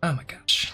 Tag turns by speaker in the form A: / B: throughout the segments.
A: Oh my gosh.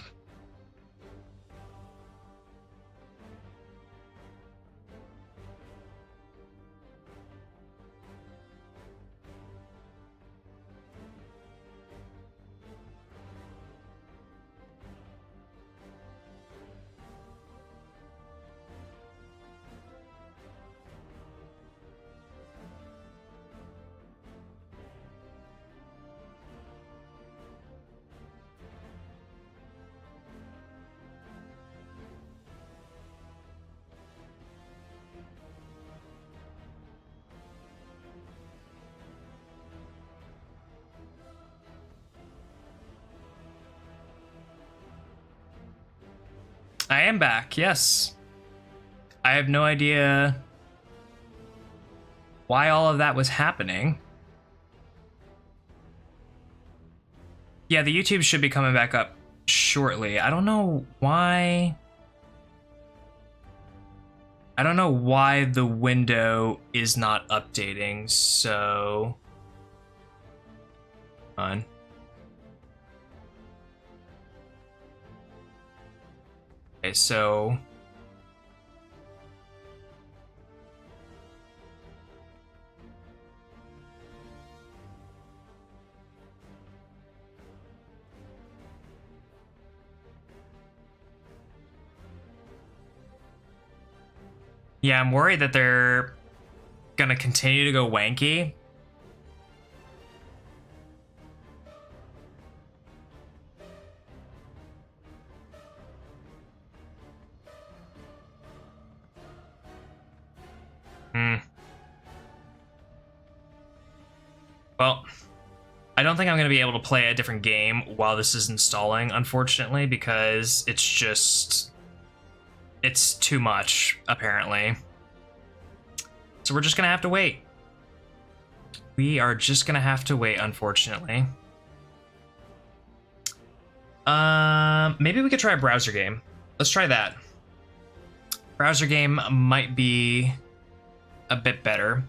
A: I am back, yes. I have no idea why all of that was happening. Yeah, the YouTube should be coming back up shortly. I don't know why. I don't know why the window is not updating, so. On. Okay, so. Yeah, I'm worried that they're gonna continue to go wanky. Well, I don't think I'm going to be able to play a different game while this is installing, unfortunately, because it's too much, apparently. So we're just going to have to wait. We are just going to have to wait, unfortunately. Maybe we could try a browser game. Let's try that. Browser game might be a bit better.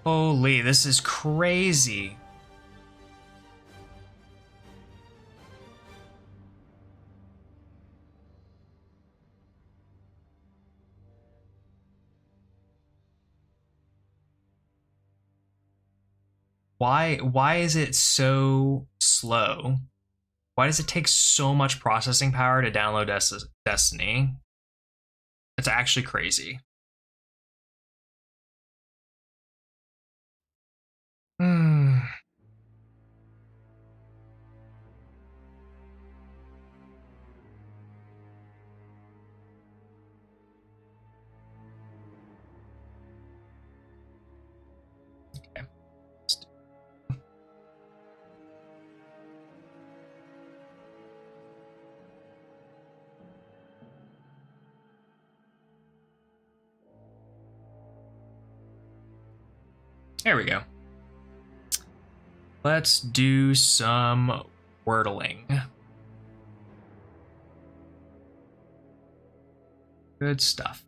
A: Holy, this is crazy. Why is it so slow? Why does it take so much processing power to download Destiny? It's actually crazy. Hmm. Okay. There we go. Let's do some wordling. Good stuff.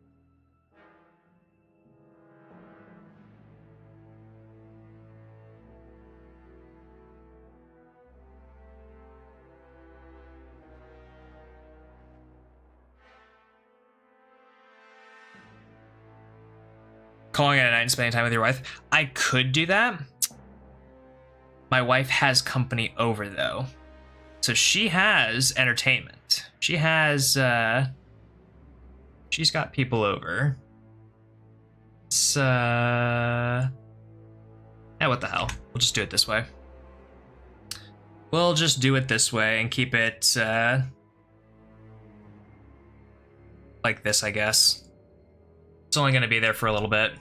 A: calling it a night and spending time with your wife. I could do that. My wife has company over though. So she has entertainment. She has she's got people over. It's yeah, what the hell? We'll just do it this way. We'll just do it this way and keep it like this, I guess. It's only going to be there for a little bit.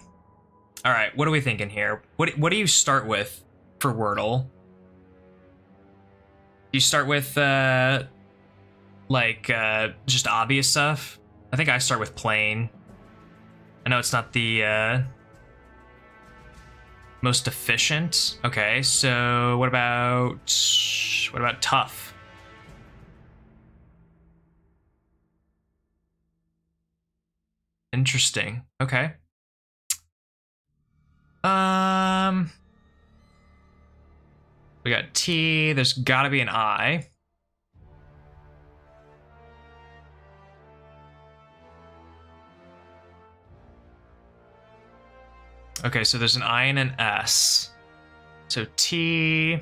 A: All right, what are we thinking here? What do you start with for Wordle? You start with just obvious stuff. I think I start with plain. I know it's not the most efficient. Okay, so what about tough? Interesting. Okay. We got T. There's got to be an I. Okay, so there's an I and an S. So T.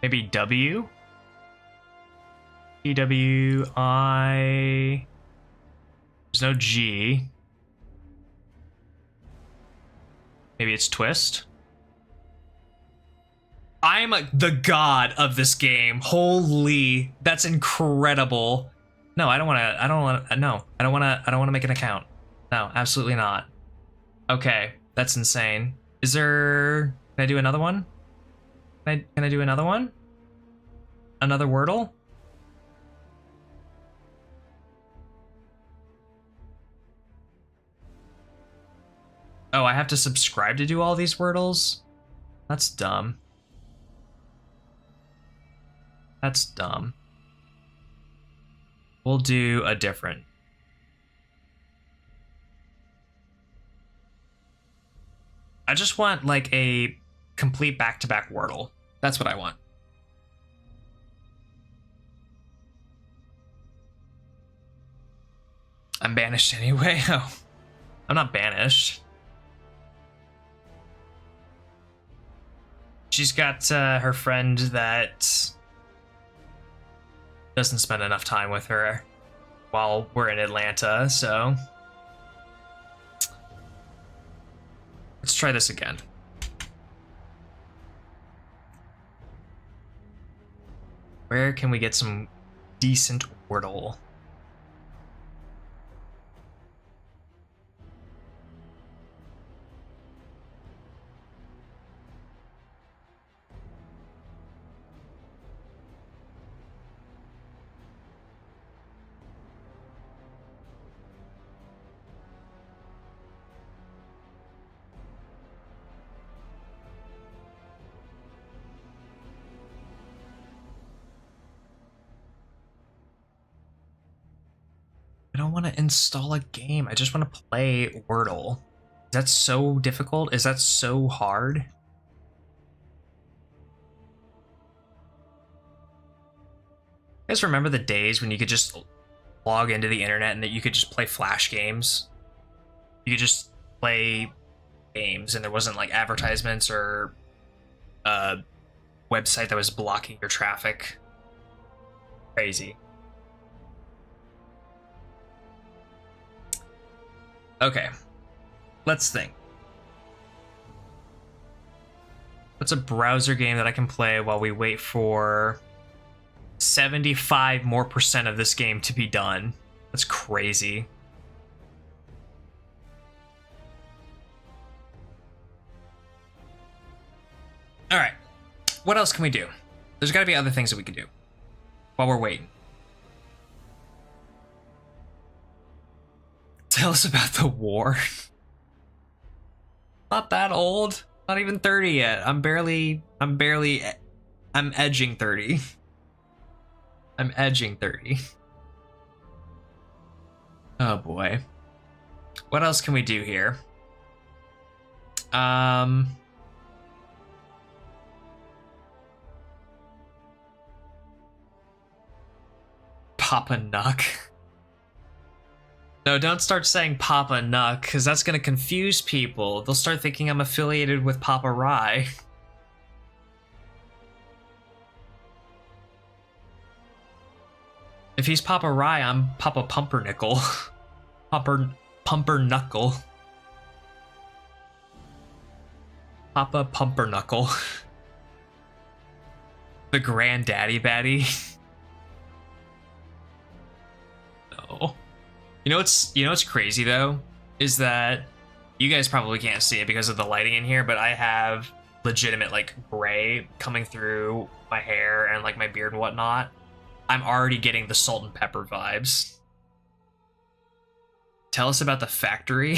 A: Maybe W. T W I. There's no G. Maybe it's twist. I'm the god of this game. Holy, that's incredible. No, I don't want to make an account. No, absolutely not. Okay, that's insane. Is there, can I do another one? Can I do another one? Another Wordle? Oh, I have to subscribe to do all these Wordles? That's dumb. That's dumb. We'll do a different. I just want like a complete back-to-back Wordle. That's what I want. I'm banished anyway. Oh, I'm not banished. She's got her friend that doesn't spend enough time with her while we're in Atlanta, so let's try this again. Where can we get some decent Wordle? I don't want to install a game. I just want to play Wordle. Is that so difficult? Is that so hard? You guys remember the days when you could just log into the internet and that you could just play Flash games? You could just play games and there wasn't like advertisements or a website that was blocking your traffic. Crazy. Okay, let's think. What's a browser game that I can play while we wait for 75% more of this game to be done? That's crazy. All right, what else can we do? There's got to be other things that we can do while we're waiting. Tell us about the war. Not that old. Not even 30 yet. I'm edging 30. I'm edging 30. Oh boy. What else can we do here? Papa Nuck. No, don't start saying Papa Nuck, because that's going to confuse people. They'll start thinking I'm affiliated with Papa Rye. If he's Papa Rye, I'm Papa Pumpernickel. Pumperknuckle. Papa Pumperknuckle. The granddaddy baddie. No. You know what's crazy though? Is that you guys probably can't see it because of the lighting in here, but I have legitimate like gray coming through my hair and like my beard and whatnot. I'm already getting the salt and pepper vibes. Tell us about the factory.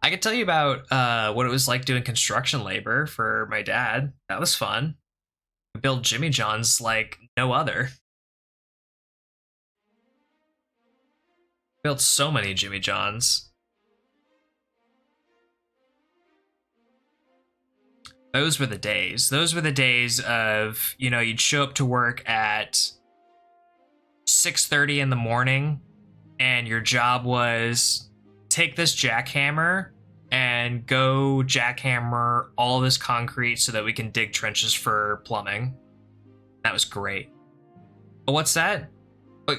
A: I could tell you about what it was like doing construction labor for my dad. That was fun. We built Jimmy John's like no other. Built so many Jimmy John's. Those were the days. Those were the days of, you know, you'd show up to work at 6:30 in the morning and your job was take this jackhammer and go jackhammer all this concrete so that we can dig trenches for plumbing. That was great. Oh, what's that?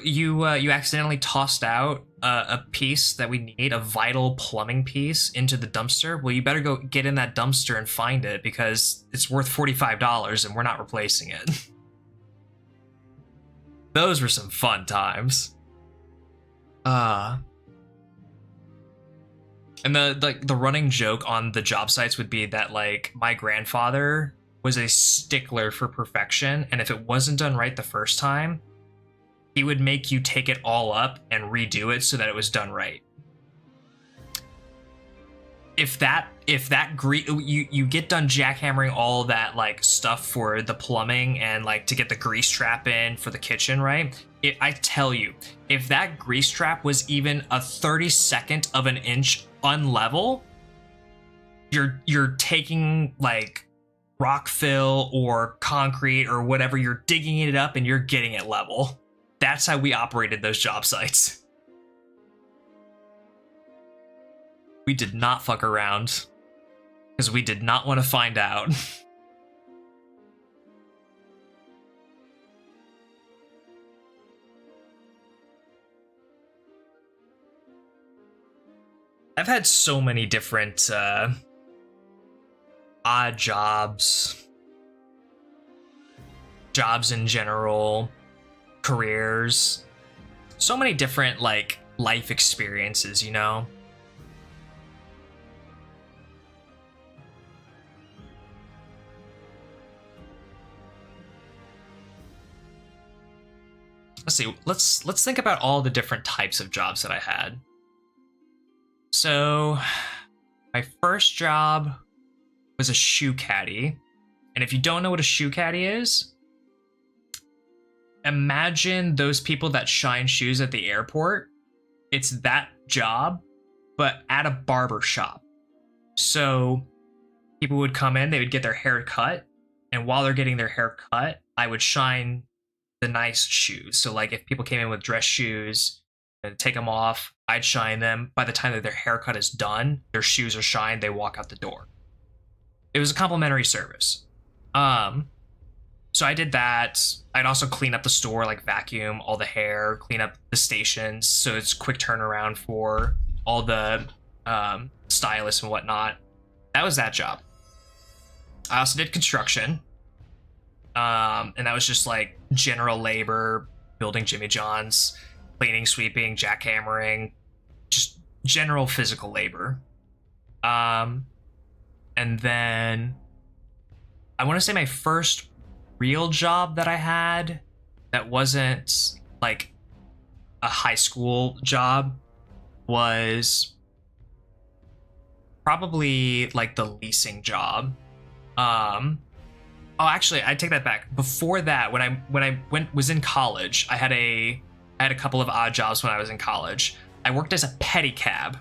A: You accidentally tossed out a piece that we need, a vital plumbing piece, into the dumpster. Well, you better go get in that dumpster and find it because it's worth $45 and we're not replacing it. Those were some fun times. And the running joke on the job sites would be that like my grandfather was a stickler for perfection, and if it wasn't done right the first time, he would make you take it all up and redo it so that it was done right. If you get done jackhammering all that like stuff for the plumbing and like to get the grease trap in for the kitchen, right? I tell you, if that grease trap was even a 32nd of an inch unlevel, you're taking like rock fill or concrete or whatever, you're digging it up and you're getting it level. That's how we operated those job sites. We did not fuck around because we did not want to find out. I've had so many different odd jobs in general, careers, so many different like life experiences, you know. Let's see, let's think about all the different types of jobs that I had. So my first job was a shoe caddy, and if you don't know what a shoe caddy is, imagine those people that shine shoes at the airport. It's that job, but at a barber shop. So people would come in, they would get their hair cut, and while they're getting their hair cut, I would shine the nice shoes. So like if people came in with dress shoes, and take them off, I'd shine them. By the time that their haircut is done, their shoes are shined, they walk out the door. It was a complimentary service. So I did that. I'd also clean up the store, like vacuum all the hair, clean up the stations, so it's quick turnaround for all the stylists and whatnot. That was that job. I also did construction. And that was just like general labor, building Jimmy John's, cleaning, sweeping, jackhammering, just general physical labor. And then I want to say my first real job that I had that wasn't like a high school job was probably like the leasing job. Oh, actually, I take that back. Before that, when I was in college, I had a couple of odd jobs when I was in college. I worked as a pedicab.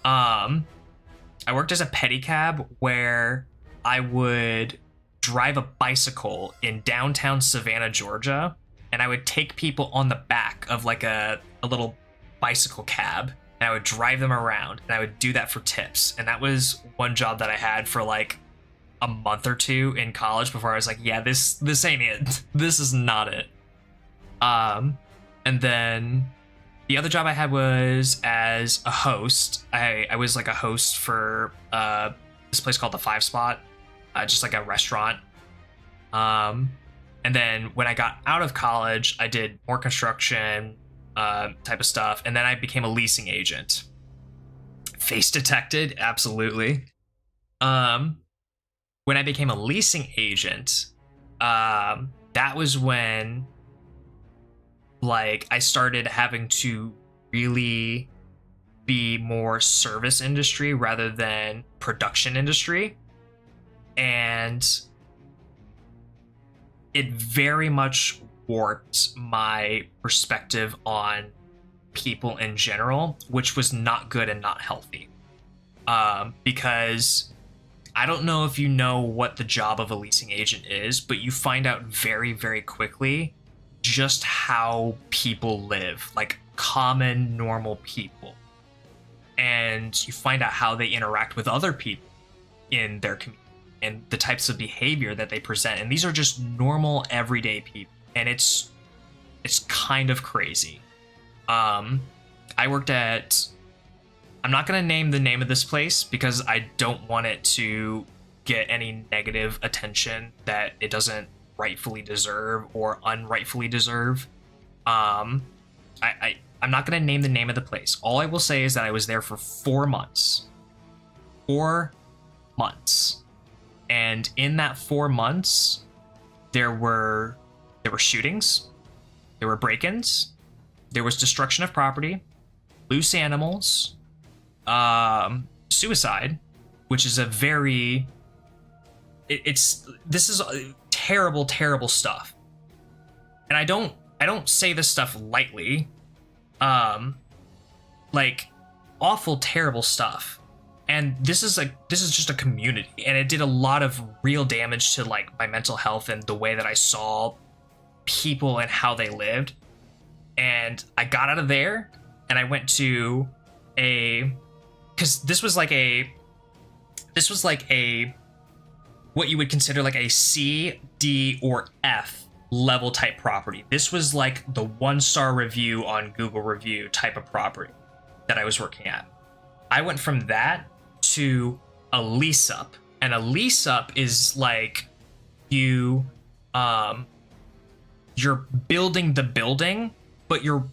A: I worked as a pedicab where I would drive a bicycle in downtown Savannah, Georgia, and I would take people on the back of like a little bicycle cab and I would drive them around, and I would do that for tips. And that was one job that I had for like a month or two in college before I was like, yeah, this ain't it. This is not it. And then the other job I had was as a host. I was like a host for this place called the Five Spot, just like a restaurant. And then when I got out of college, I did more construction type of stuff, and then I became a leasing agent. Face detected, absolutely. When I became a leasing agent, that was when like I started having to really be more service industry rather than production industry. And it very much warped my perspective on people in general, which was not good and not healthy. Because I don't know if you know what the job of a leasing agent is, but you find out very, very quickly just how people live, like common, normal people. And you find out how they interact with other people in their community and the types of behavior that they present. And these are just normal, everyday people. And it's kind of crazy. I worked at... I'm not going to name the name of this place because I don't want it to get any negative attention that it doesn't rightfully deserve or unrightfully deserve. I'm not going to name the name of the place. All I will say is that I was there for 4 months. 4 months. And in that 4 months, there were shootings, there were break-ins, there was destruction of property, loose animals, suicide, which is a very this is terrible, terrible stuff. And I don't say this stuff lightly. Like awful, terrible stuff. And this is just a community, and it did a lot of real damage to like my mental health and the way that I saw people and how they lived. And I got out of there and I went to because this was like a what you would consider like a C, D, or F level type property. This was like the 1-star review on Google review type of property that I was working at. I went from that to a lease up, and a lease up is like you're building the building, but you're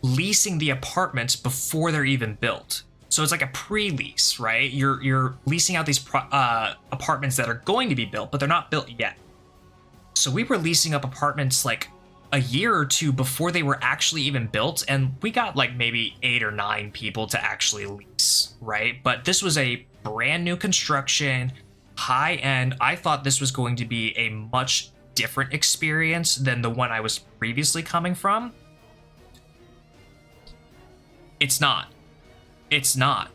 A: leasing the apartments before they're even built. So it's like a pre-lease, right? You're leasing out these apartments that are going to be built, but they're not built yet. So we were leasing up apartments like a year or two before they were actually even built, and we got like maybe 8 or 9 people to actually lease, right? But this was a brand new construction, high end. I thought this was going to be a much different experience than the one I was previously coming from. It's not. It's not.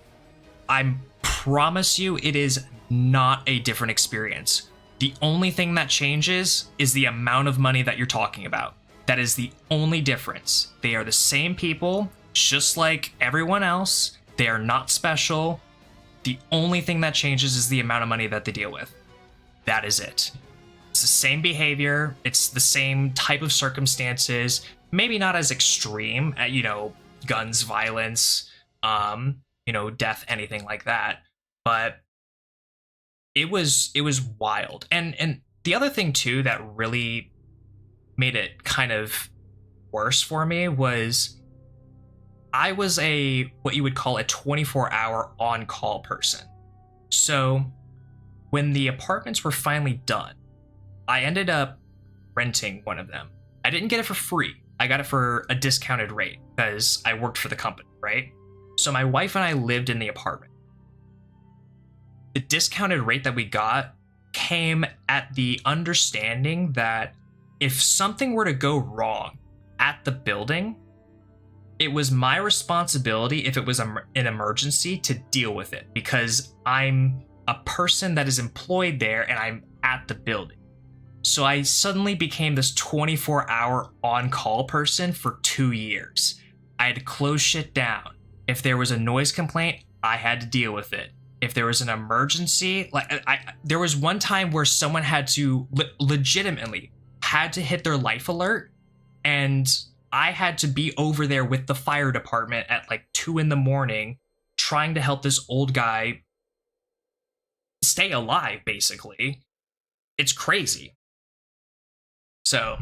A: I promise you, it is not a different experience. The only thing that changes is the amount of money that you're talking about. That is the only difference. They are the same people, just like everyone else. They are not special. The only thing that changes is the amount of money that they deal with. That is it. It's the same behavior. It's the same type of circumstances. Maybe not as extreme, guns, violence, death, anything like that. But it was wild. And the other thing too that really made it kind of worse for me was I was what you would call a 24-hour on-call person. So when the apartments were finally done, I ended up renting one of them. I didn't get it for free. I got it for a discounted rate because I worked for the company, right? So my wife and I lived in the apartment. The discounted rate that we got came at the understanding that if something were to go wrong at the building, it was my responsibility, if it was an emergency, to deal with it because I'm a person that is employed there and I'm at the building. So I suddenly became this 24-hour on-call person for 2 years. I had to close shit down. If there was a noise complaint, I had to deal with it. If there was an emergency, like there was one time where someone had to legitimately had to hit their life alert, and I had to be over there with the fire department at like 2 a.m. trying to help this old guy stay alive, basically. It's crazy. So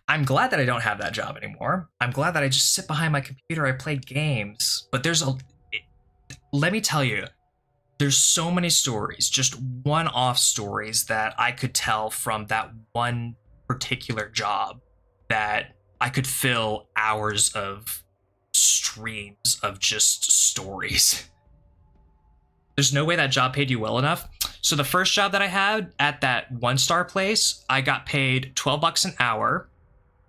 A: I'm glad that I don't have that job anymore. I'm glad that I just sit behind my computer, I play games. But let me tell you, there's so many stories, just one-off stories that I could tell from that one particular job that I could fill hours of streams of just stories. There's no way that job paid you well enough. So the first job that I had at that 1-star place, I got paid $12 an hour,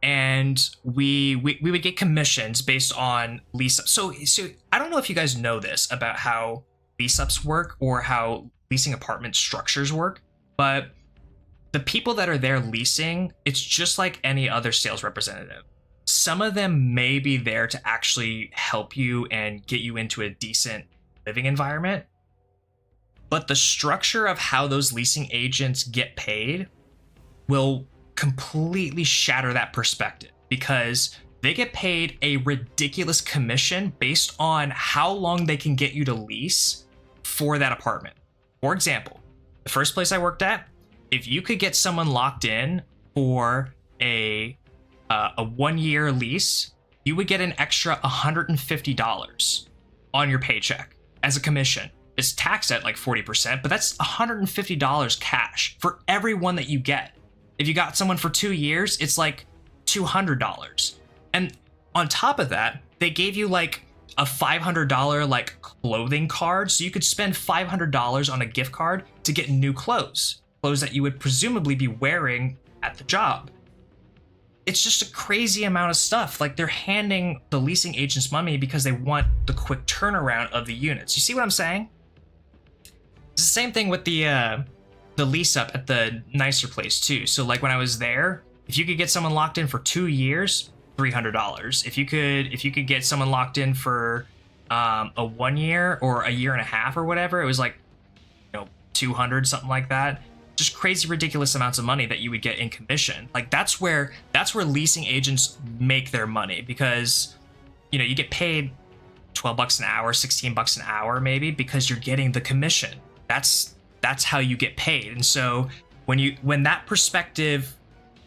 A: and we would get commissions based on lease up. So I don't know if you guys know this about how lease ups work or how leasing apartment structures work, but the people that are there leasing, it's just like any other sales representative. Some of them may be there to actually help you and get you into a decent living environment. But the structure of how those leasing agents get paid will completely shatter that perspective, because they get paid a ridiculous commission based on how long they can get you to lease for that apartment. For example, the first place I worked at, if you could get someone locked in for a 1-year lease, you would get an extra $150 on your paycheck as a commission. It's taxed at like 40%, but that's $150 cash for every one that you get. If you got someone for 2 years, it's like $200. And on top of that, they gave you like a $500 like clothing card, so you could spend $500 on a gift card to get new clothes that you would presumably be wearing at the job. It's just a crazy amount of stuff. Like, they're handing the leasing agents money because they want the quick turnaround of the units. You see what I'm saying? It's the same thing with the lease up at the nicer place too. So like when I was there, if you could get someone locked in for 2 years, $300. If you could get someone locked in for a 1 year or a year and a half or whatever, it was like, 200, something like that. Just crazy, ridiculous amounts of money that you would get in commission. Like that's where leasing agents make their money, because you get paid $12 an hour, $16 an hour maybe, because you're getting the commission. That's how you get paid. And so when that perspective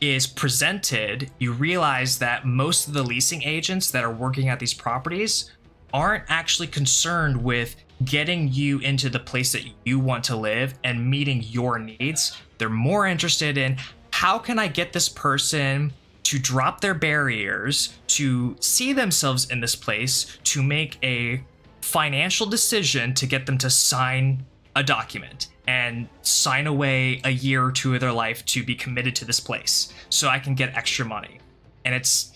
A: is presented, you realize that most of the leasing agents that are working at these properties aren't actually concerned with getting you into the place that you want to live and meeting your needs. They're more interested in, how can I get this person to drop their barriers, to see themselves in this place, to make a financial decision to get them to sign a document and sign away a year or two of their life to be committed to this place so I can get extra money. And it's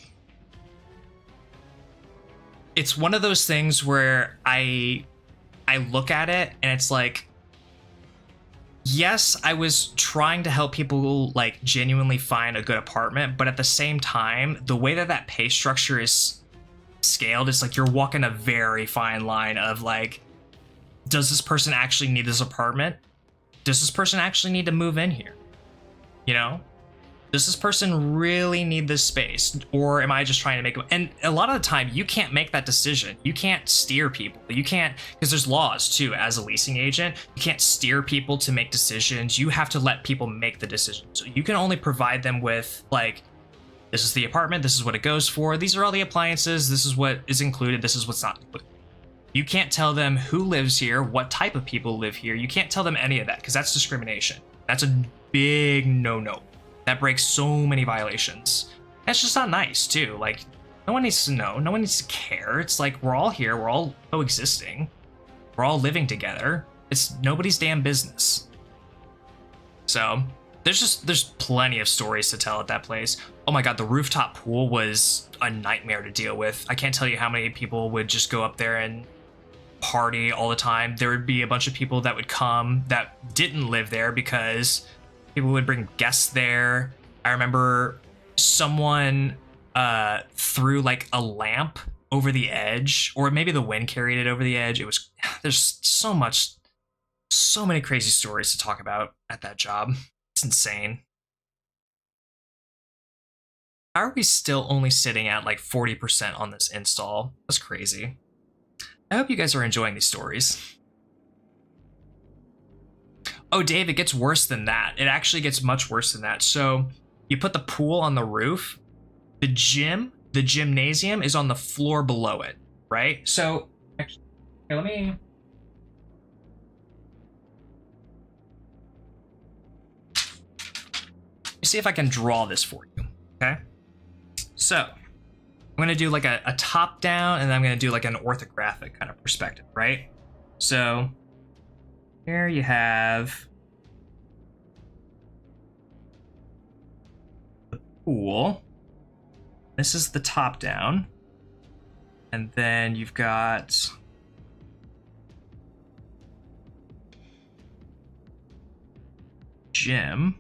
A: one of those things where I look at it and it's like, yes, I was trying to help people like genuinely find a good apartment, but at the same time, the way that pay structure is scaled, it's like you're walking a very fine line of like, does this person actually need this apartment? Does this person actually need to move in here? Does this person really need this space? Or am I just trying to make them? And a lot of the time, you can't make that decision. You can't steer people. You can't, because there's laws too, as a leasing agent. You can't steer people to make decisions. You have to let people make the decisions. So you can only provide them with like, this is the apartment, this is what it goes for, these are all the appliances, this is what is included, this is what's not included. You can't tell them who lives here, what type of people live here. You can't tell them any of that, because that's discrimination. That's a big no-no. That breaks so many violations. That's just not nice, too. Like, no one needs to know. No one needs to care. It's like, we're all here. We're all coexisting. We're all living together. It's nobody's damn business. So, there's plenty of stories to tell at that place. Oh my god, the rooftop pool was a nightmare to deal with. I can't tell you how many people would just go up there and party all the time. There would be a bunch of people that would come that didn't live there because people would bring guests there. I remember someone threw like a lamp over the edge, or maybe the wind carried it over the edge. It was, there's so many crazy stories to talk about at that job. It's insane. How are we still only sitting at like 40% on this install? That's crazy. I hope you guys are enjoying these stories. Oh, Dave, it gets worse than that. It actually gets much worse than that. So you put the pool on the roof. The gymnasium is on the floor below it, right? So, actually, here, let me see if I can draw this for you, okay? So, I'm gonna do like a top down, and then I'm gonna do like an orthographic kind of perspective, right? So, here you have the pool. This is the top down. And then you've got gym.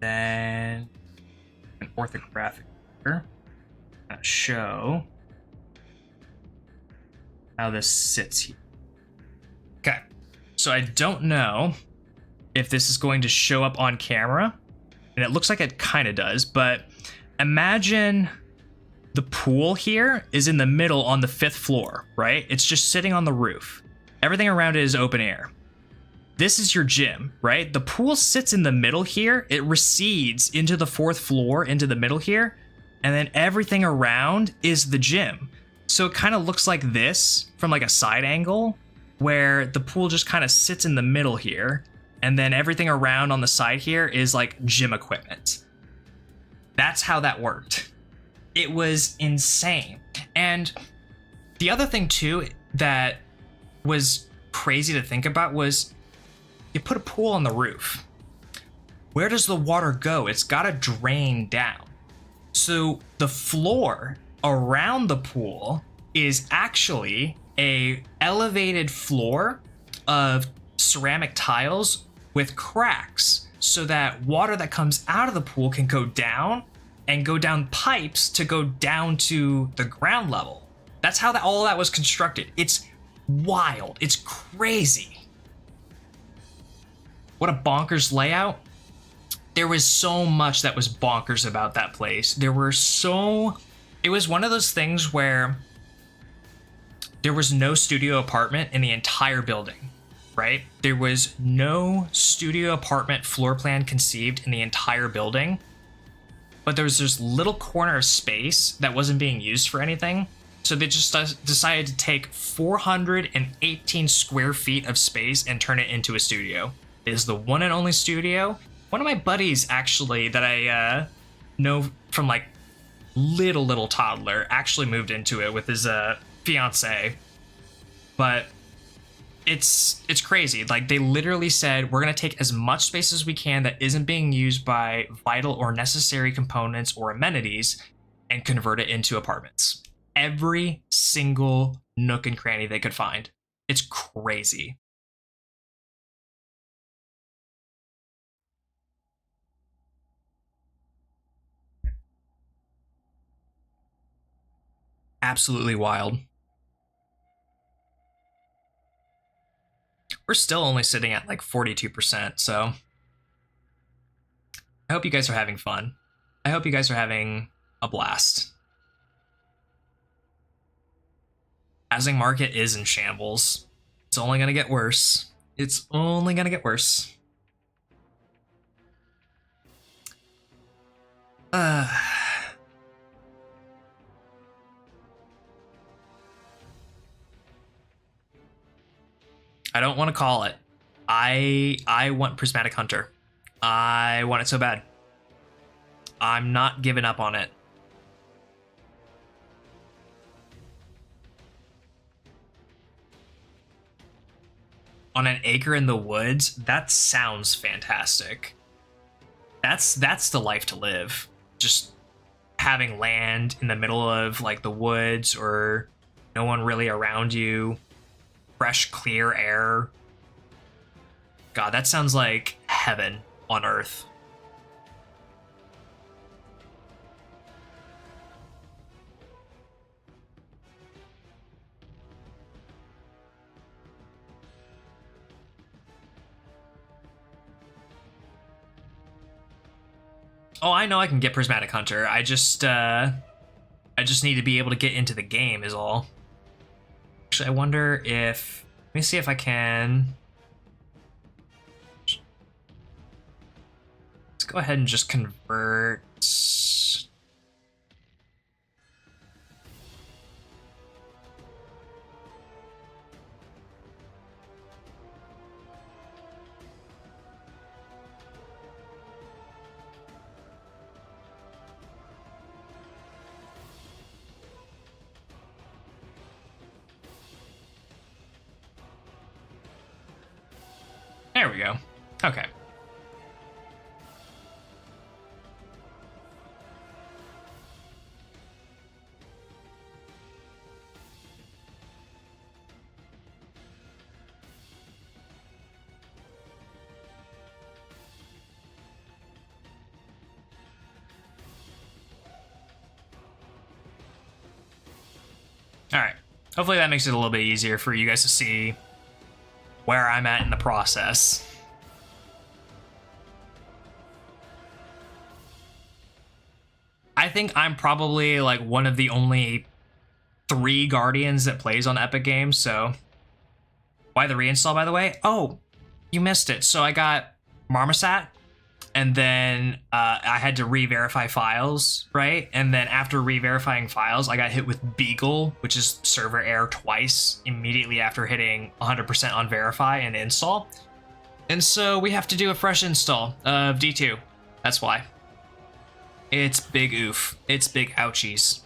A: Then an orthographic here. Show how this sits here. Okay, so I don't know if this is going to show up on camera, and it looks like it kind of does, but imagine the pool here is in the middle on the 5th floor, right? It's just sitting on the roof. Everything around it is open air. This is your gym, right? The pool sits in the middle here. It recedes into the 4th floor, into the middle here, and then everything around is the gym. So it kind of looks like this from like a side angle, where the pool just kind of sits in the middle here, and then everything around on the side here is like gym equipment. That's how that worked. It was insane. And the other thing too that was crazy to think about was you put a pool on the roof. Where does the water go? It's gotta drain down. So the floor around the pool is actually a elevated floor of ceramic tiles with cracks, so that water that comes out of the pool can go down and go down pipes to go down to the ground level. That's how all that was constructed. It's wild. It's crazy. What a bonkers layout. There was so much that was bonkers about that place. It was one of those things where there was no studio apartment in the entire building, right? There was no studio apartment floor plan conceived in the entire building, but there was this little corner of space that wasn't being used for anything. So they just decided to take 418 square feet of space and turn it into a studio. It is the one and only studio. One of my buddies, actually, that I know from like little toddler, actually moved into it with his fiance. But it's crazy. Like, they literally said, we're gonna take as much space as we can that isn't being used by vital or necessary components or amenities and convert it into apartments. Every single nook and cranny they could find. It's crazy. Absolutely wild. We're still only sitting at like 42%, so I hope you guys are having fun. I hope you guys are having a blast. Housing market is in shambles. It's only gonna get worse. It's only gonna get worse. I don't want to call it. I want Prismatic Hunter. I want it so bad. I'm not giving up on it. On an acre in the woods, that sounds fantastic. That's the life to live. Just having land in the middle of like the woods, or no one really around you. Fresh, clear air. God, that sounds like heaven on earth. Oh, I know I can get Prismatic Hunter. I just need to be able to get into the game is all. Actually, I wonder if... Let me see if I can... Let's go ahead and just convert... There we go. Okay. All right. Hopefully that makes it a little bit easier for you guys to see where I'm at in the process. I think I'm probably like one of the only 3 Guardians that plays on Epic Games, so... Why the reinstall, by the way? Oh, you missed it. So I got Marmoset, and then I had to re-verify files, right? And then after re-verifying files, I got hit with Beagle, which is server error twice, immediately after hitting 100% on verify and install. And so we have to do a fresh install of D2. That's why. It's big oof. It's big ouchies.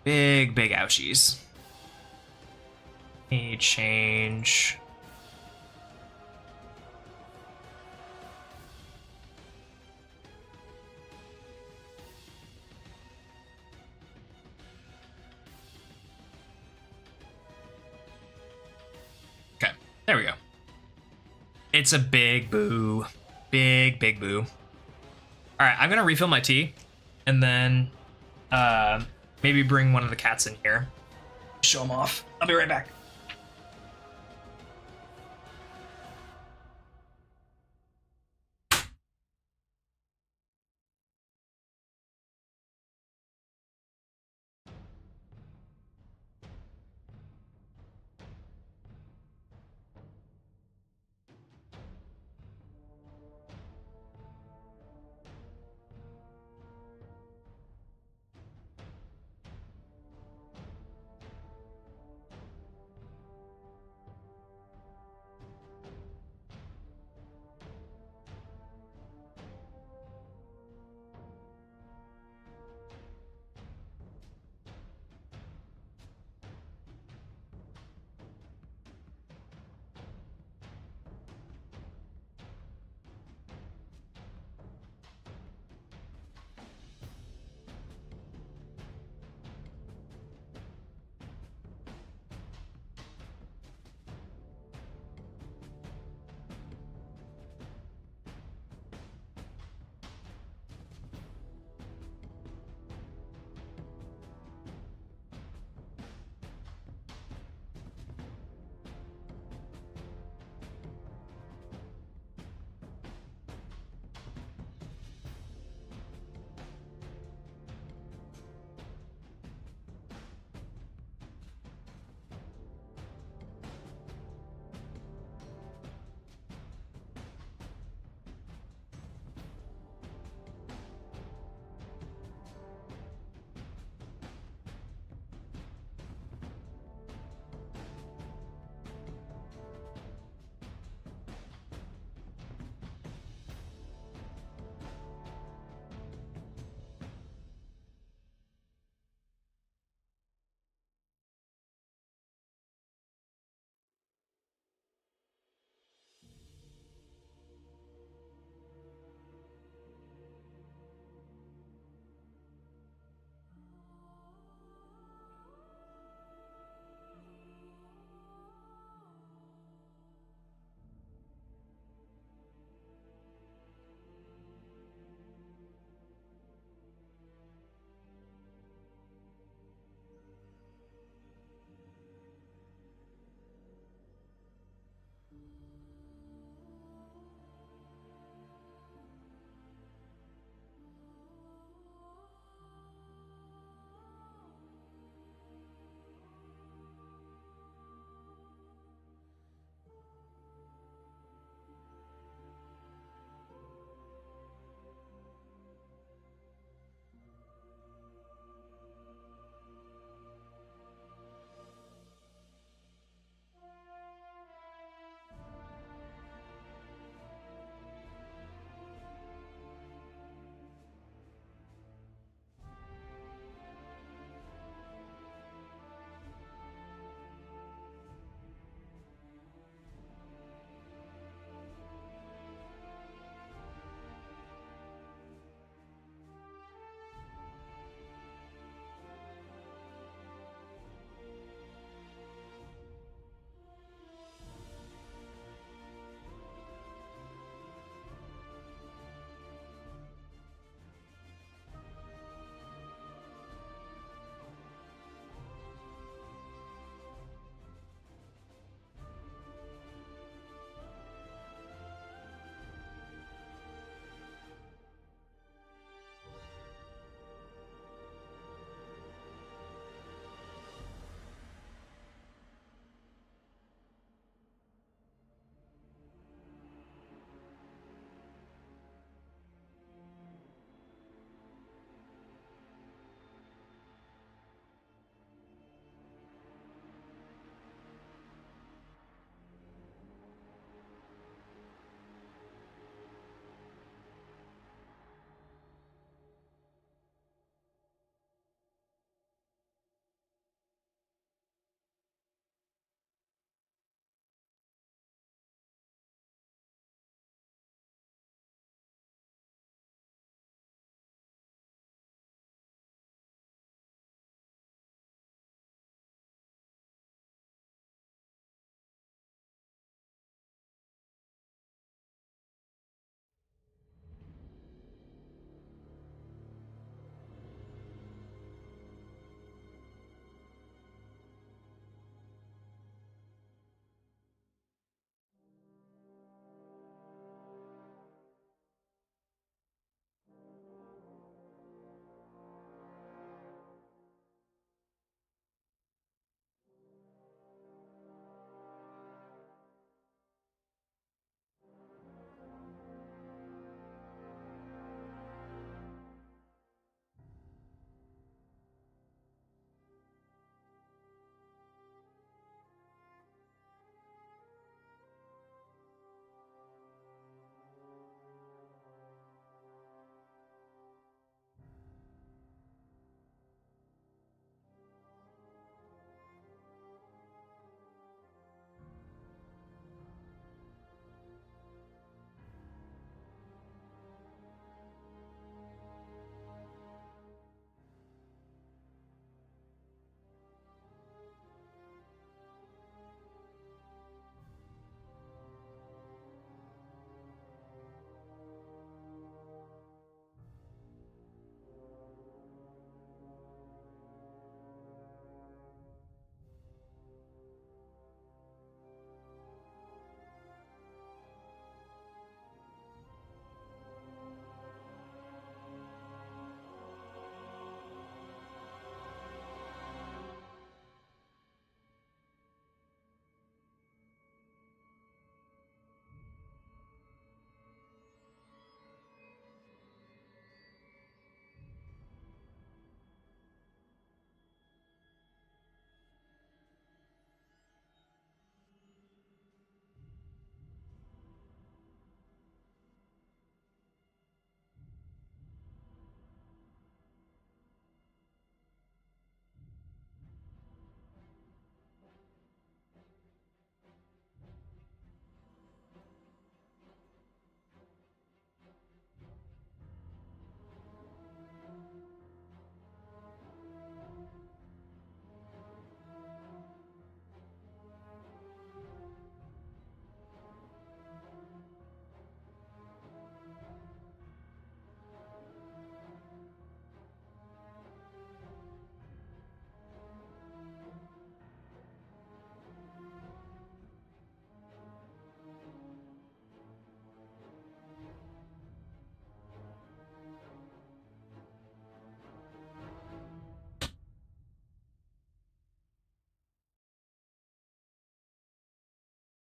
A: Big ouchies. Need change. Okay, there we go. It's a big boo. Big boo. Alright, I'm gonna refill my tea, and then maybe bring one of the cats in here. Show them off. I'll be right back.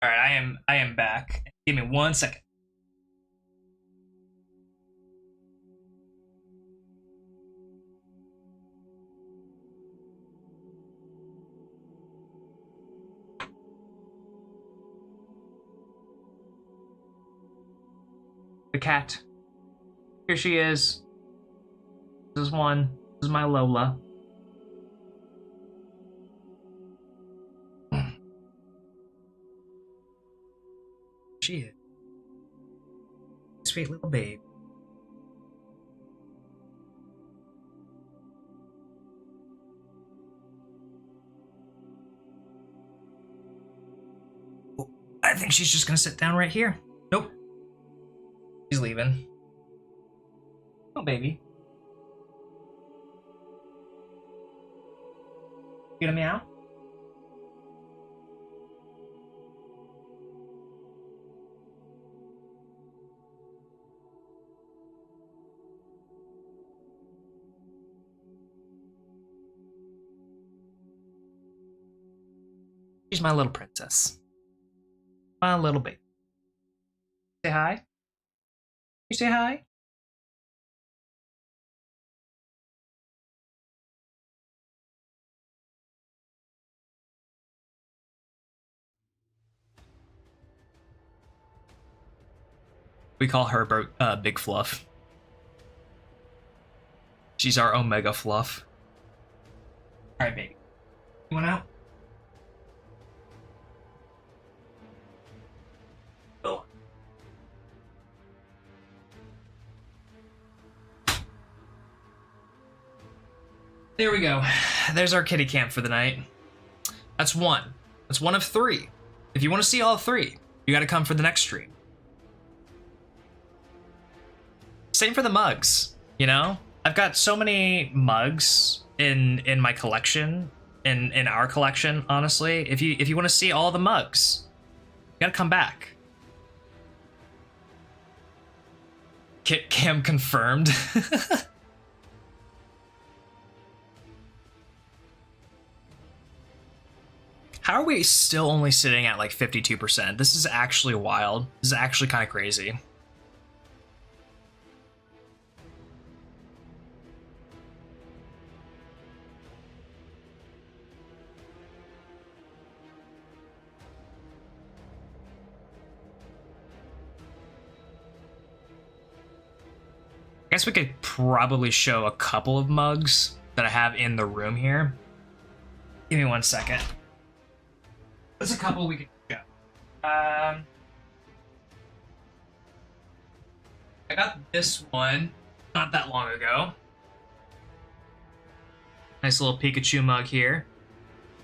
A: All right, I am back. Give me 1 second. The cat. Here she is. This is one. This is my Lola. She is. Sweet little babe. Oh, I think she's just gonna sit down right here. Nope. She's leaving. Oh, baby. You gonna meow? She's my little princess. My little baby. Say hi. You say hi? We call her Big Fluff. She's our Omega Fluff. Alright, baby. You want out? Oh. There we go. There's our kitty camp for the night. That's one. That's one of 3. If you want to see all 3, you gotta come for the next stream. Same for the mugs, you know? I've got so many mugs in my collection, in our collection, honestly. If you want to see all the mugs, you gotta come back. Kit cam confirmed. How are we still only sitting at like 52%? This is actually wild. This is actually kind of crazy. I guess we could probably show a couple of mugs that I have in the room here. Give me 1 second. There's a couple we could show. I got this one not that long ago. Nice little Pikachu mug here.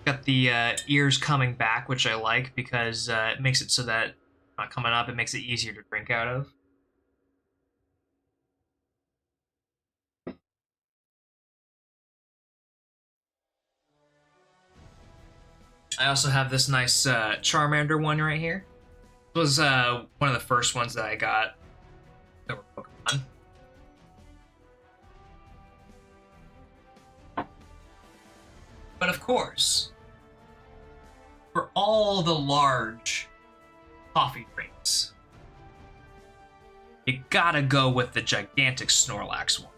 A: Got the ears coming back, which I like because it makes it so that not coming up, it makes it easier to drink out of. I also have this nice Charmander one right here. It was one of the first ones that I got that were Pokemon. But of course, for all the large coffee drinks, you gotta go with the gigantic Snorlax one.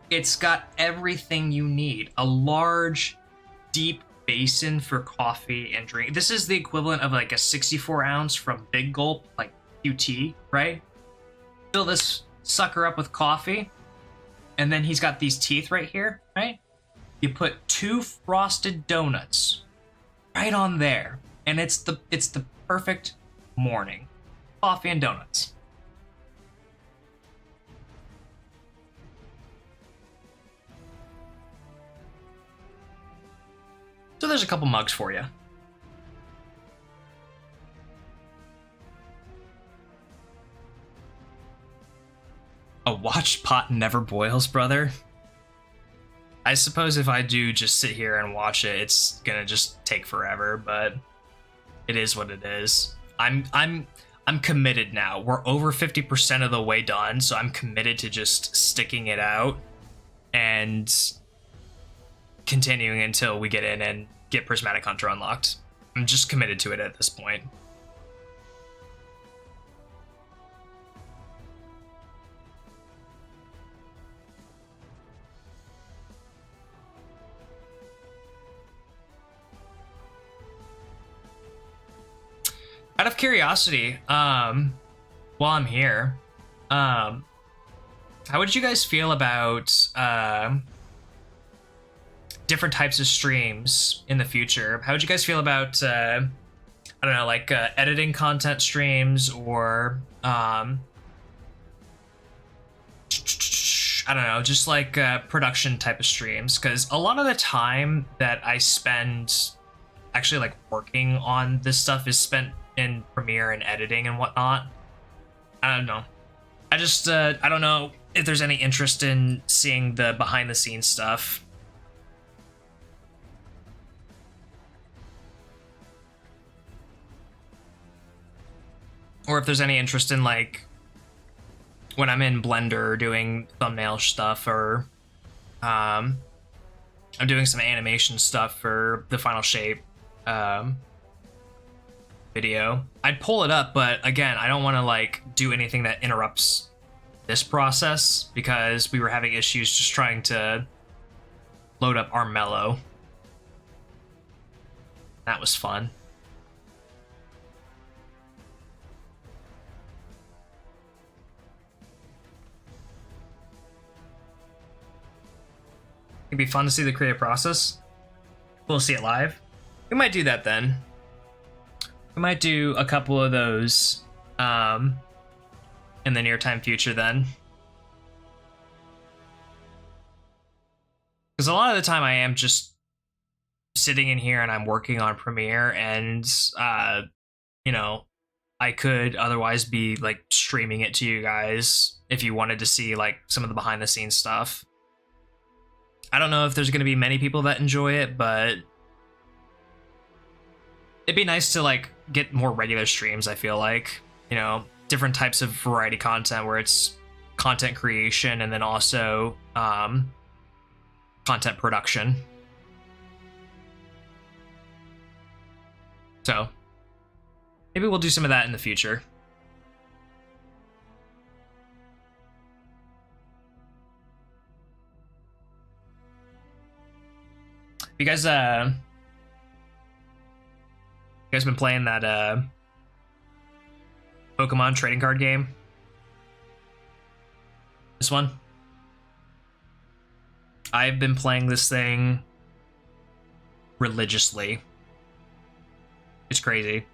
A: It's got everything you need. A large, deep basin for coffee and drink. This is the equivalent of like a 64 ounce from Big Gulp, like QT, right? Fill this sucker up with coffee, and then he's got these teeth right here, right? You put 2 frosted donuts right on there, and it's the perfect morning. Coffee and donuts. So there's a couple mugs for you. A watched pot never boils, brother. I suppose if I do just sit here and watch it, it's gonna just take forever, but it is what it is. I'm committed now. We're over 50% of the way done, so I'm committed to just sticking it out and continuing until we get in and get Prismatic Hunter unlocked. I'm just committed to it at this point. Out of curiosity, while I'm here, how would you guys feel about different types of streams in the future? How would you guys feel about I don't know, like editing content streams, or I don't know, just like production type of streams? Because a lot of the time that I spend actually like working on this stuff is spent in Premiere and editing and whatnot. I don't know. I just I don't know if there's any interest in seeing the behind the scenes stuff. Or if there's any interest in, like, when I'm in Blender doing thumbnail stuff, or I'm doing some animation stuff for the Final Shape video. I'd pull it up, but again, I don't want to like do anything that interrupts this process, because we were having issues just trying to load up Armello. That was fun. It'd be fun to see the creative process. We'll see it live. We might do that then. We might do a couple of those in the near time future then. Because a lot of the time I am just sitting in here and I'm working on Premiere, and you know, I could otherwise be like streaming it to you guys if you wanted to see like some of the behind the scenes stuff. I don't know if there's going to be many people that enjoy it, but it'd be nice to like get more regular streams. I feel like, you know, different types of variety content where it's content creation and then also content production. So maybe we'll do some of that in the future. You guys been playing that Pokemon trading card game? This one? I've been playing this thing religiously. It's crazy.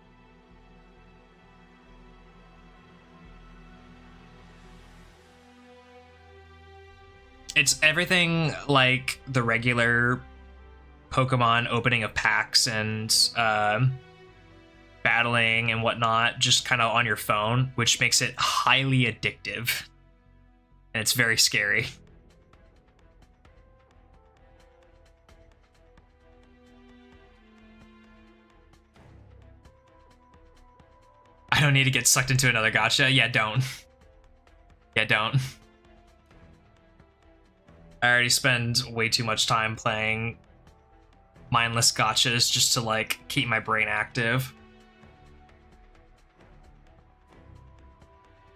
A: It's everything like the regular Pokemon opening of packs and battling and whatnot, just kind of on your phone, which makes it highly addictive. And it's very scary. I don't need to get sucked into another gacha. Yeah, don't. Yeah, don't. I already spend way too much time playing mindless gachas just to like keep my brain active.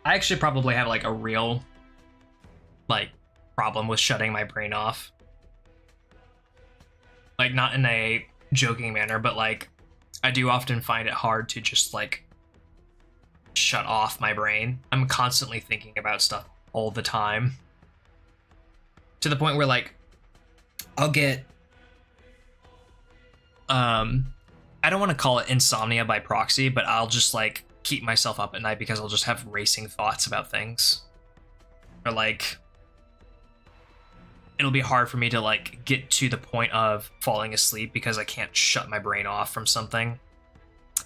A: I actually probably have like a real like problem with shutting my brain off. Like, not in a joking manner, but like I do often find it hard to just like shut off my brain. I'm constantly thinking about stuff all the time, to the point where like I'll get I don't want to call it insomnia by proxy, but I'll just like keep myself up at night because I'll just have racing thoughts about things. Or like it'll be hard for me to like get to the point of falling asleep because I can't shut my brain off from something.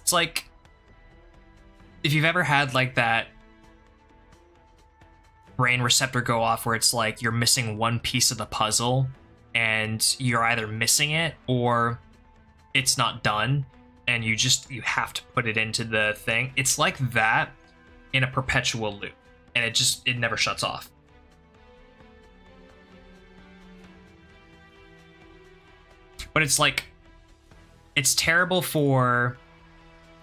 A: It's like if you've ever had like that brain receptor go off where it's like you're missing one piece of the puzzle and you're either missing it or it's not done and you have to put it into the thing. It's like that in a perpetual loop, and it never shuts off. But it's like, it's terrible for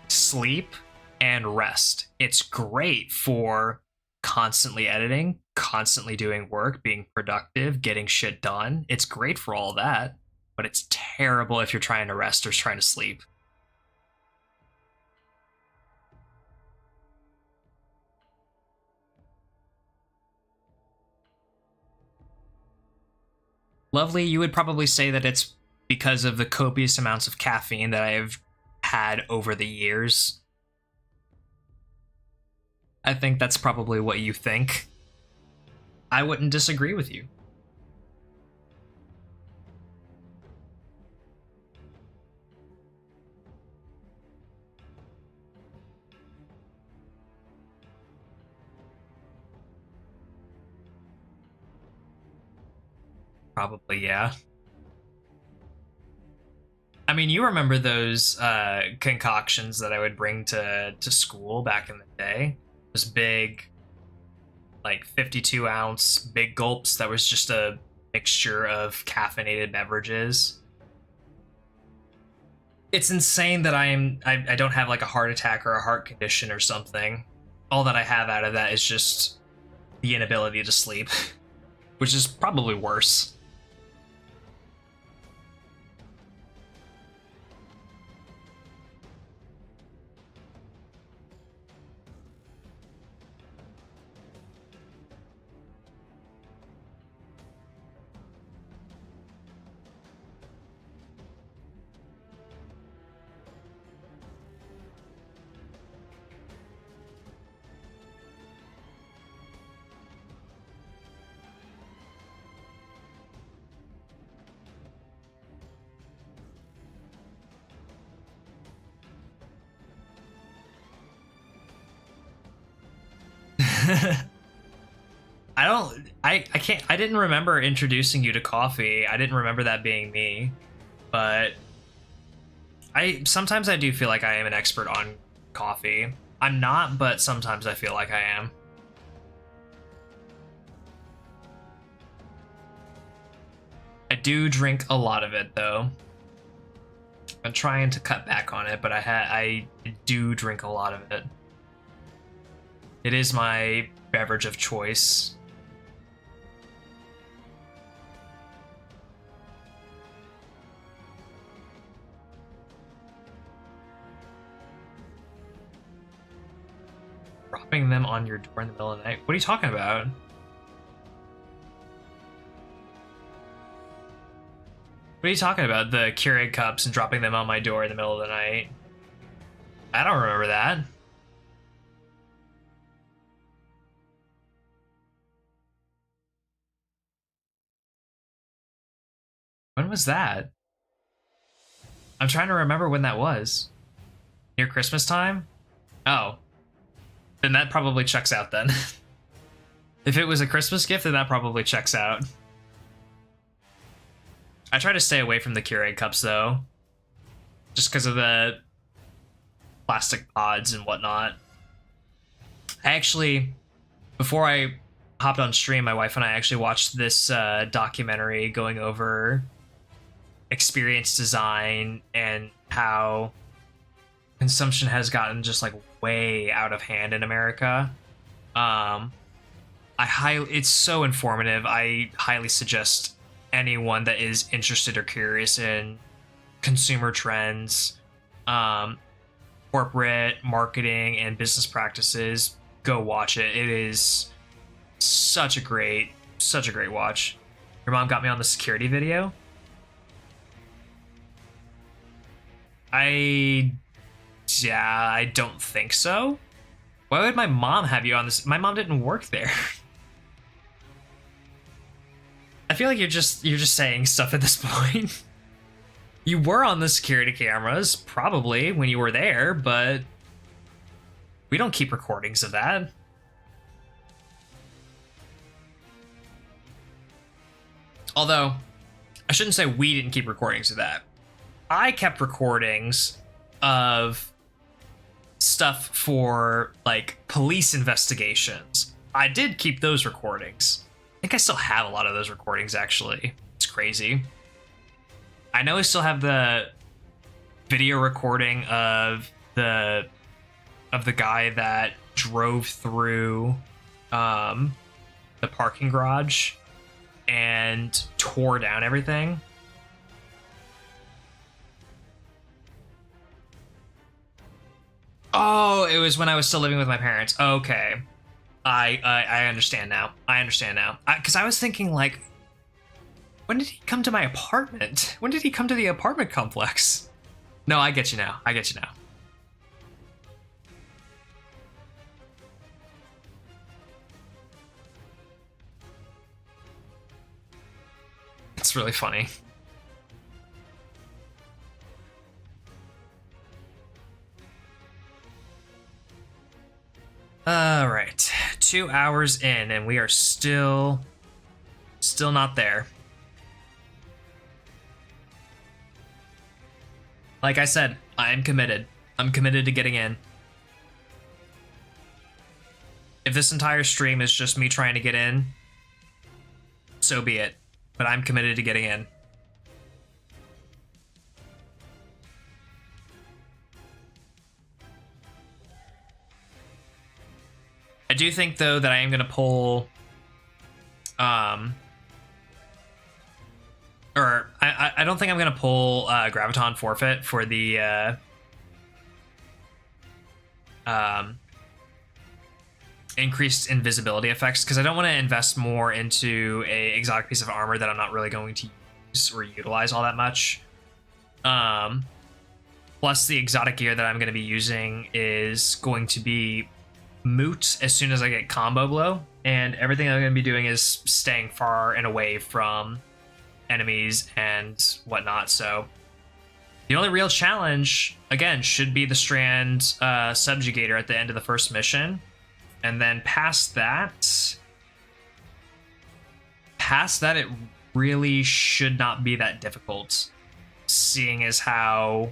A: sleep and rest. It's great for constantly editing, constantly doing work, being productive, getting shit done. It's great for all that, but it's terrible if you're trying to rest or trying to sleep. Lovely, you would probably say that it's because of the copious amounts of caffeine that I've had over the years. I think that's probably what you think. I wouldn't disagree with you. Probably, yeah. I mean, you remember those concoctions that I would bring to school back in the day? Those big, like 52-ounce big gulps that was just a mixture of caffeinated beverages. It's insane that I don't have like a heart attack or a heart condition or something. All that I have out of that is just the inability to sleep, which is probably worse. I didn't remember introducing you to coffee. I didn't remember that being me. But sometimes I do feel like I am an expert on coffee. I'm not, but sometimes I feel like I am. I do drink a lot of it though. I'm trying to cut back on it, but I do drink a lot of it. It is my beverage of choice. Dropping them on your door in the middle of the night? What are you talking about? What are you talking about? The Keurig cups and dropping them on my door in the middle of the night? I don't remember that. When was that? I'm trying to remember when that was. Near Christmas time? Oh. Then that probably checks out then. If it was a Christmas gift, then that probably checks out. I try to stay away from the Keurig cups though. Just because of the plastic pods and whatnot. I actually, before I hopped on stream, my wife and I actually watched this documentary going over experience design and how consumption has gotten just like way out of hand in America. It's so informative. I highly suggest anyone that is interested or curious in consumer trends, corporate marketing and business practices, go watch it. It is such a great watch. Your mom got me on the security video. I don't think so. Why would my mom have you on this? My mom didn't work there. I feel like you're just saying stuff at this point. You were on the security cameras, probably, when you were there, but we don't keep recordings of that. Although, I shouldn't say we didn't keep recordings of that. I kept recordings of stuff for, like, police investigations. I did keep those recordings. I think I still have a lot of those recordings, actually. It's crazy. I know I still have the video recording of the guy that drove through the parking garage and tore down everything. Oh, it was when I was still living with my parents. Okay. I understand now. Because I was thinking, like, When did he come to my apartment? When did he come to the apartment complex? No, I get you now. I get you now. It's really funny. All right, 2 hours in, and we are still not there. Like I said, I am committed. I'm committed to getting in. If this entire stream is just me trying to get in, so be it. But I'm committed to getting in. I do think, though, that I am going to pull... I don't think I'm going to pull Graviton Forfeit for the... increased invisibility effects, because I don't want to invest more into a exotic piece of armor that I'm not really going to use or utilize all that much. Plus, the exotic gear that I'm going to be using is going to be moot as soon as I get combo blow, and everything I'm going to be doing is staying far and away from enemies and whatnot. So the only real challenge, again, should be the Strand Subjugator at the end of the first mission. And then past that, it really should not be that difficult, seeing as how,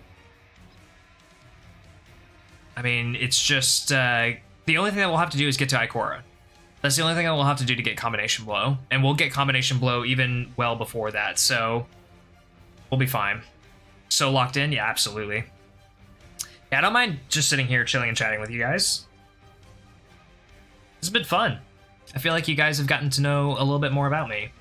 A: I mean, it's just, the only thing that we'll have to do is get to Ikora. That's the only thing that we'll have to do to get Combination Blow, and we'll get Combination Blow even well before that, so we'll be fine. So locked in? Yeah, absolutely. Yeah, I don't mind just sitting here chilling and chatting with you guys. It's been fun. I feel like you guys have gotten to know a little bit more about me.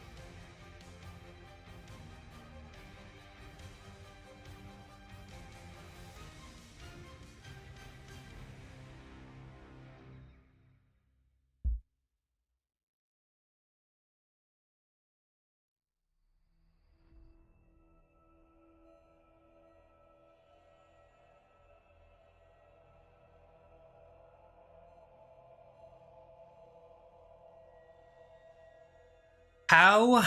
A: How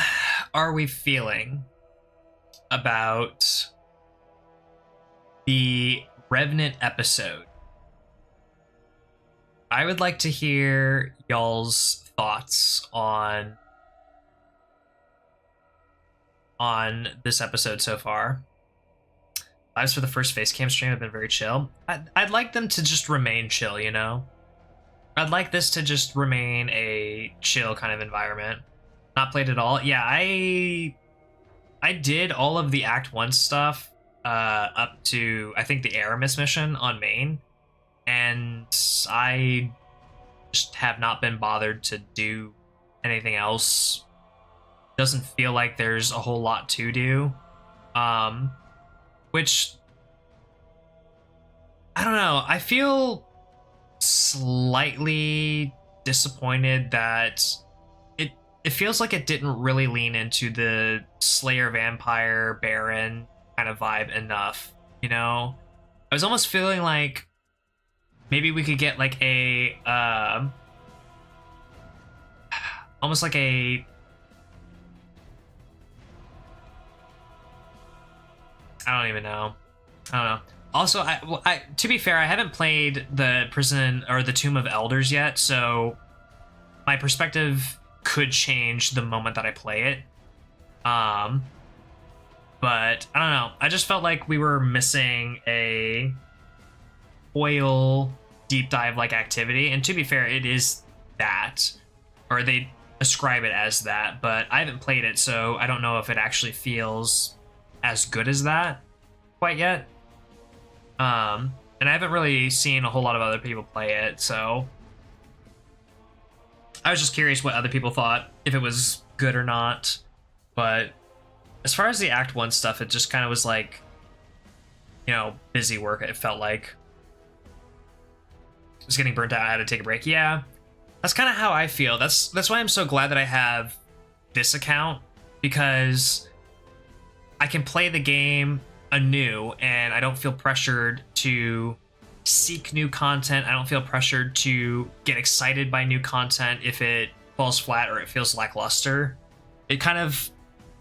A: are we feeling about the Revenant episode? I would like to hear y'all's thoughts on this episode so far. Lives for the first face cam stream have been very chill. I'd like them to just remain chill, you know? I'd like this to just remain a chill kind of environment. Not played at all. Yeah, I did all of the Act 1 stuff up to, I think, the Aramis mission on main, and I just have not been bothered to do anything else. Doesn't feel like there's a whole lot to do, which, I don't know, I feel slightly disappointed that it feels like it didn't really lean into the Slayer Vampire Baron kind of vibe enough, you know? I was almost feeling like maybe we could get like a almost like a, I don't even know. I don't know. Also, I to be fair, I haven't played the Prison or the Tomb of Elders yet, so my perspective could change the moment that I play it. But I don't know. I just felt like we were missing a oil deep dive like activity, and to be fair, it is that, or they ascribe it as that, but I haven't played it, so I don't know if it actually feels as good as that quite yet. And I haven't really seen a whole lot of other people play it, so I was just curious what other people thought, if it was good or not. But as far as the Act 1 stuff, it just kind of was like, you know, busy work, it felt like. I was getting burnt out, I had to take a break. Yeah, that's kind of how I feel. That's why I'm so glad that I have this account, because I can play the game anew and I don't feel pressured to seek new content. I don't feel pressured to get excited by new content if it falls flat or it feels lackluster. It kind of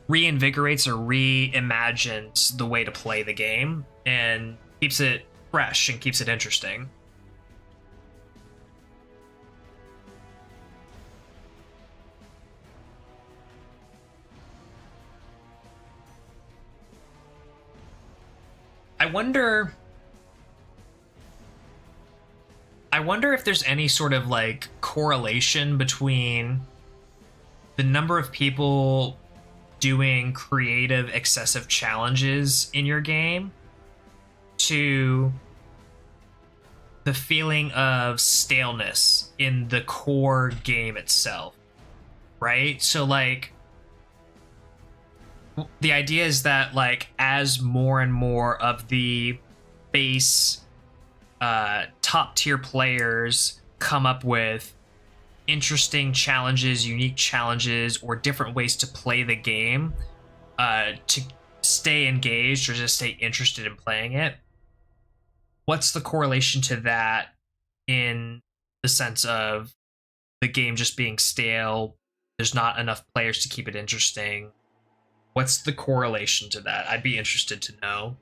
A: reinvigorates or reimagines the way to play the game and keeps it fresh and keeps it interesting. I wonder if there's any sort of like correlation between the number of people doing creative excessive challenges in your game to the feeling of staleness in the core game itself, right? So like the idea is that like as more and more of the base top tier players come up with interesting challenges, unique challenges, or different ways to play the game to stay engaged or just stay interested in playing it, what's the correlation to that in the sense of the game just being stale, there's not enough players to keep it interesting? What's the correlation to that? I'd be interested to know.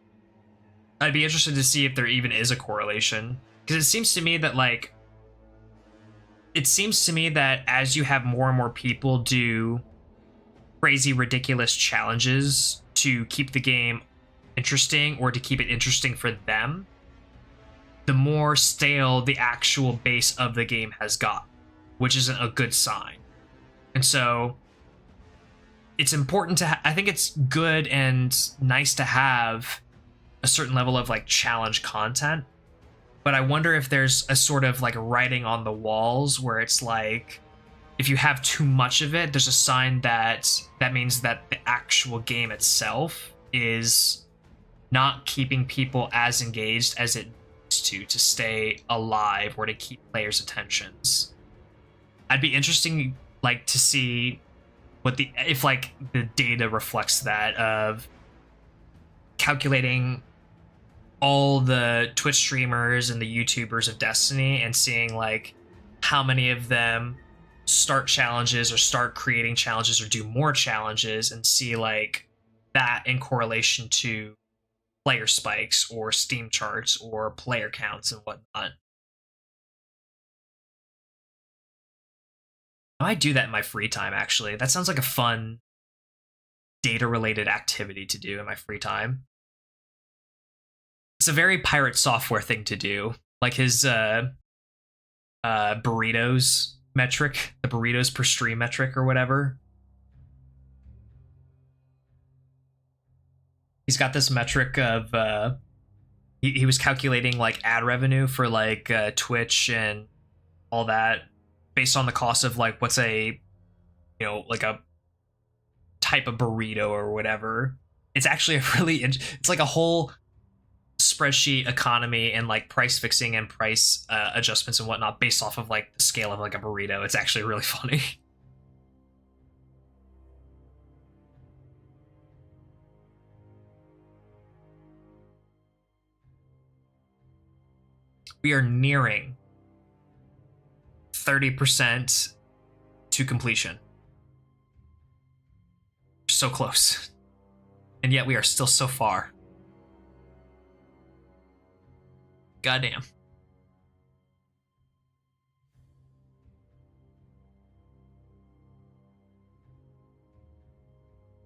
A: I'd be interested to see if there even is a correlation, because it seems to me that like as you have more and more people do crazy ridiculous challenges to keep the game interesting or to keep it interesting for them, the more stale the actual base of the game has got, which isn't a good sign. And so it's important to I think it's good and nice to have a certain level of like challenge content, but I wonder if there's a sort of like writing on the walls where it's like if you have too much of it, there's a sign that means that the actual game itself is not keeping people as engaged as it needs to stay alive or to keep players' attentions. I'd be interesting like to see what if like the data reflects that, of calculating all the Twitch streamers and the YouTubers of Destiny and seeing like how many of them start challenges or start creating challenges or do more challenges, and see like that in correlation to player spikes or Steam charts or player counts and whatnot. I do that in my free time, actually. That sounds like a fun data-related activity to do in my free time. It's a very Pirate Software thing to do. Like his burritos metric, the burritos per stream metric or whatever. He's got this metric of he was calculating like ad revenue for like Twitch and all that based on the cost of like what's a like a type of burrito or whatever. It's actually a really it's like a whole spreadsheet economy and like price fixing and price adjustments and whatnot based off of like the scale of like a burrito. It's actually really funny. We are nearing 30% to completion. So close. And yet we are still so far. Goddamn.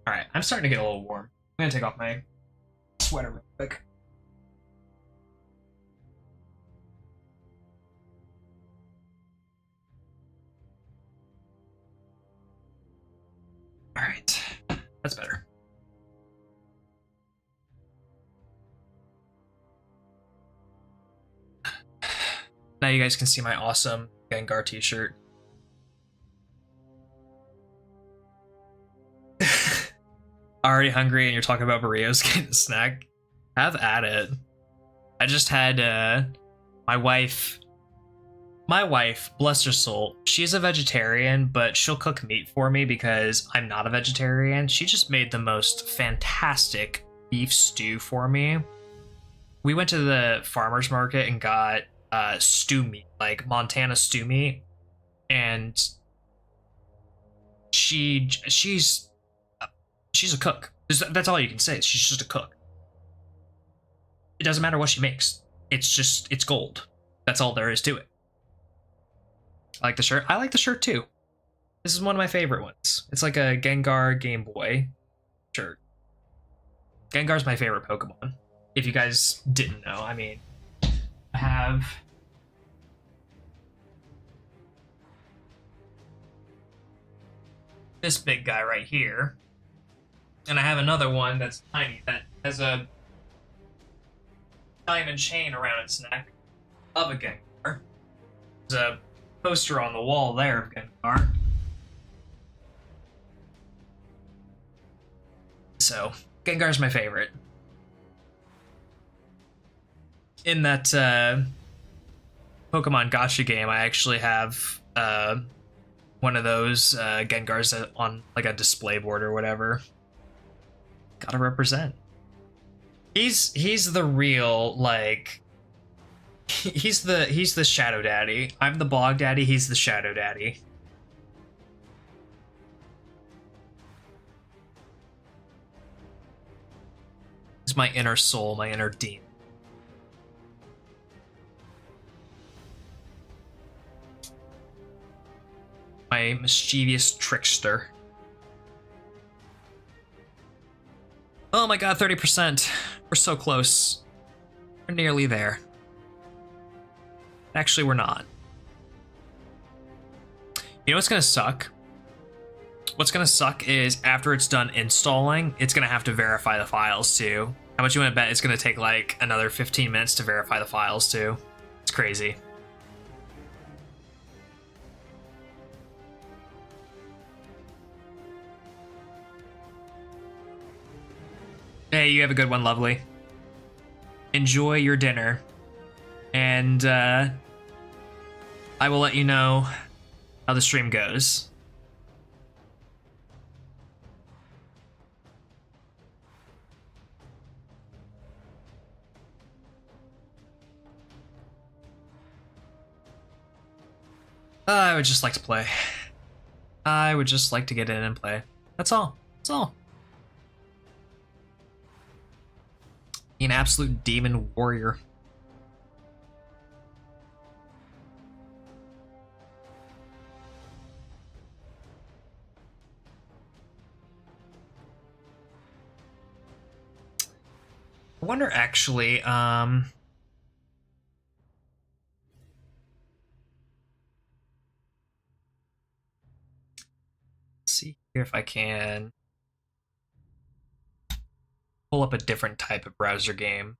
A: Alright, I'm starting to get a little warm. I'm gonna take off my sweater real quick. Alright, that's better. Now you guys can see my awesome Gengar t-shirt. Already hungry and you're talking about burritos getting a snack? Have at it. I just had my wife my wife, bless her soul, she's a vegetarian, but she'll cook meat for me because I'm not a vegetarian. She just made the most fantastic beef stew for me. We went to the farmer's market and got stew meat, like Montana stew meat, and she's a cook. That's all you can say. She's just a cook. It doesn't matter what she makes. It's gold. That's all there is to it. I like the shirt. I like the shirt too. This is one of my favorite ones. It's like a Gengar Game Boy shirt. Gengar's my favorite Pokemon. If you guys didn't know, I mean, I have this big guy right here, and I have another one that's tiny that has a diamond chain around its neck of a Gengar. There's a poster on the wall there of Gengar. So, Gengar's my favorite. In that Pokemon Gacha game, I actually have one of those Gengars on like a display board or whatever. Gotta represent. He's the real, like, he's the Shadow Daddy. I'm the Bog Daddy, he's the Shadow Daddy. He's my inner soul, my inner demon. My mischievous trickster. Oh my god, 30%. We're so close. We're nearly there. Actually, we're not. You know what's gonna suck? What's gonna suck is after it's done installing, it's gonna have to verify the files too. How much you wanna bet it's gonna take like another 15 minutes to verify the files too? It's crazy. Hey, you have a good one, lovely. Enjoy your dinner. And I will let you know how the stream goes. I would just like to play. I would just like to get in and play. That's all. That's all. Be an absolute demon warrior. I wonder actually, let's see here if I can pull up a different type of browser game.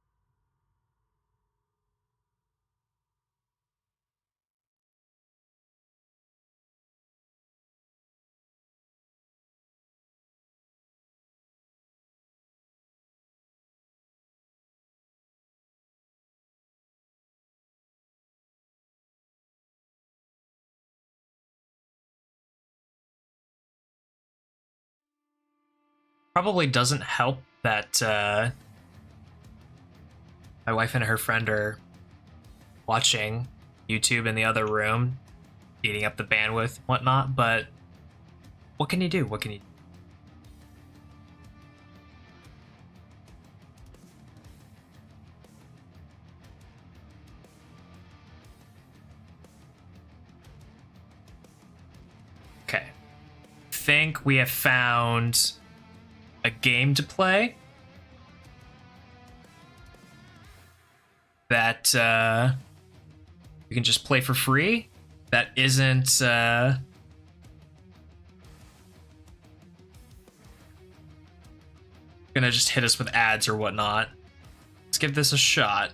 A: Probably doesn't help that my wife and her friend are watching YouTube in the other room, eating up the bandwidth and whatnot, but what can you do? What can you do? Okay. Think we have found a game to play that we can just play for free, that isn't gonna just hit us with ads or whatnot. Let's give this a shot.